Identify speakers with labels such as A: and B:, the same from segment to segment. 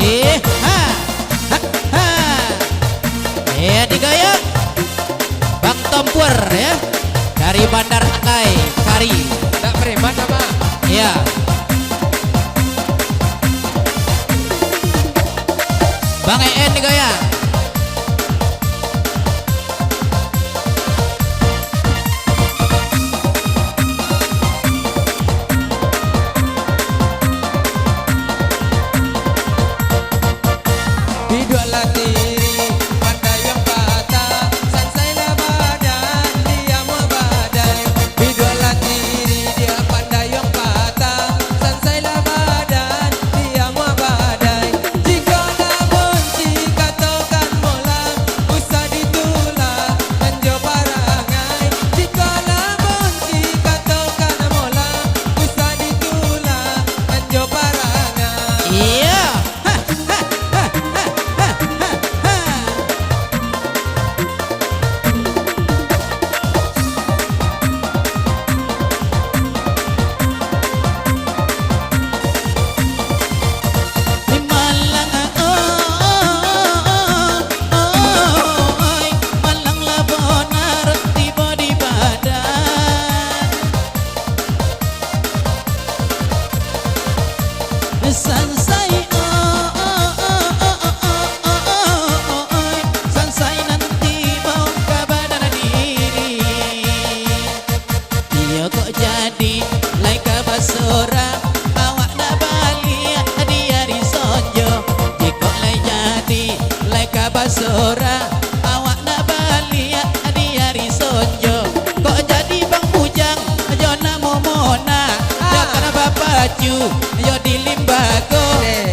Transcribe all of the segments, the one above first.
A: ha, ha, ha. Ya digoyang Bang Tompur ya dari Bandar Akai Kari.
B: Tak preman apa?
A: Ya. Bang EN digoyang.
B: Hidup latiri pandai yang patah sansailah badan dia mau badai. Hidup latiri dia pandai yang patah sansailah badan dia mau badai. Jika nak benci katakan mola usah ditulah menjo parangai. Jika nak benci katakan mola usah ditulah menjo parangai.
A: Iya. Di Malang oi, Malang Labonar tiba di badan. Sansai oi, sansai nanti mau ke badan diri. Dia kok jadi laika basura, awak nak balik dia disonjo. Dia kok jadi laika basura, awak nak balik dia disonjo. Kok jadi bang bujang, jona momona, jangan bapacu, yo di limbago.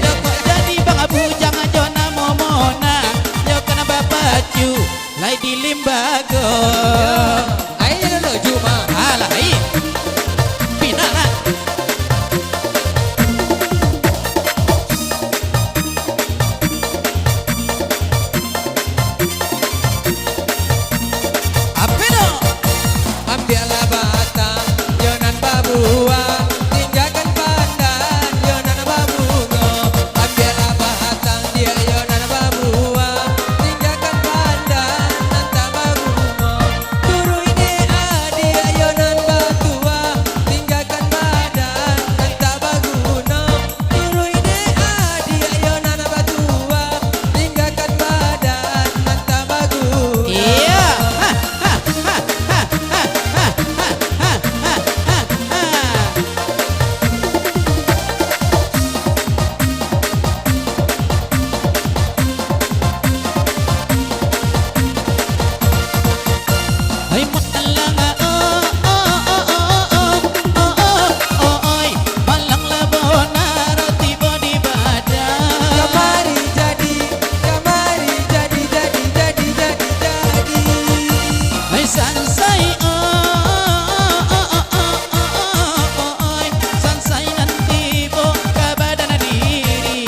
A: Yo kok jadi bang bujang, jona momona, yo kena bapacu, lai di limbago.
B: Ayo dulu cuma
A: Alah, pindah lah. Apa no?
B: ambillah batang jonan babua tinggalkan pandan jonan babungo. Ambillah batang dia jonan babua tinggalkan pandan nanta babungo. Turu ini dia jonan batua tinggalkan badan nanta baguno. Turu ini dia jonan batua tinggalkan badan nanta baguno.
A: Iya. Hai Malang oi, Malang Labonar tiba di badan.
B: Kamari jadi, kamari jadi.
A: Hai sansai oi, sansai nanti buka badan diri.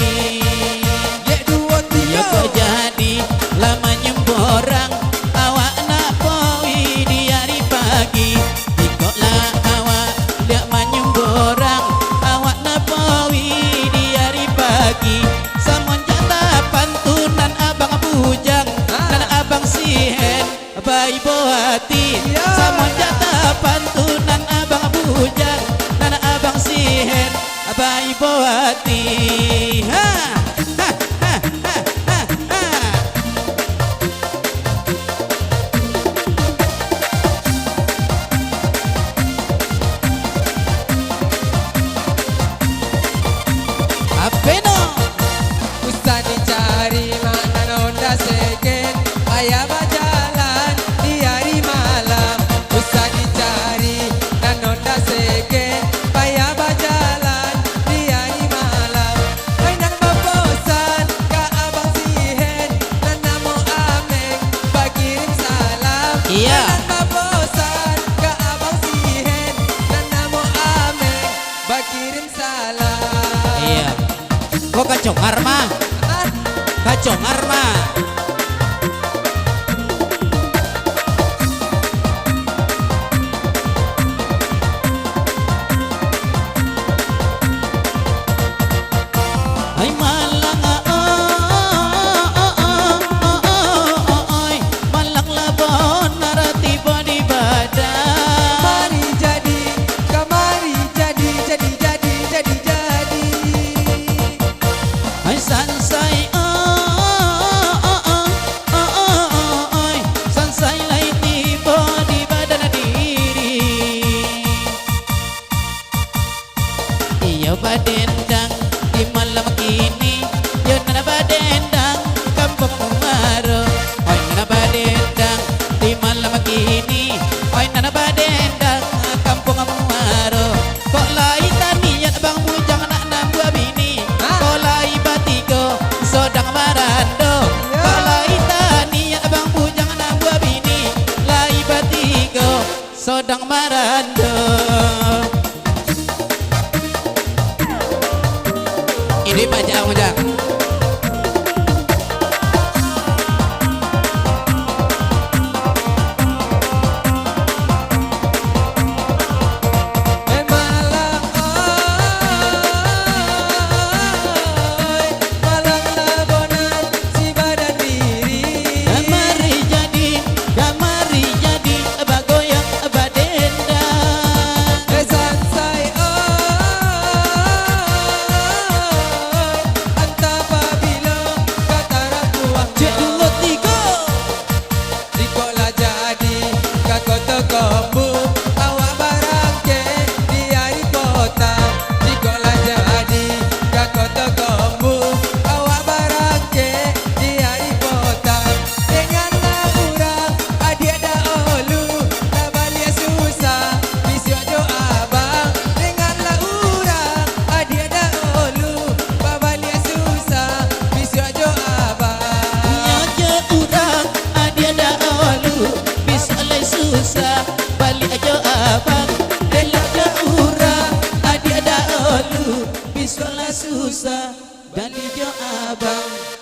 B: Lek dua
A: Ya
B: tiga,
A: kok jadi lama nyemborang, awak nak powi di hari pagi. Ikutlah awak lihat menyemborang, awak nak powi di hari pagi. Samon jatah pantunan abang bujang dan abang sihen bayi bohati. Samon jatah pantunan abang bujang dan abang sihen bayi bohati. Ha, ha, ha, ha, ha, ha. Apa no?
B: usah dicari mana Honda Second, ayah berjalan di hari malam. Usah dicari dan Honda Second, ayah berjalan di hari malam. Banyak bosan ke abang sihen dan namo ameng bagirim salam.
A: Iya.
B: Banyak bosan ke abang sihen dan namo ameng bagirim salam.
A: Iya. Kok kacongar mah? Kacongar mah. Hai Malang Padang Marando. Ini pajak-pajak. Balik aja abang, delok je urang, adik ada olu, bisolah susah, balik je abang.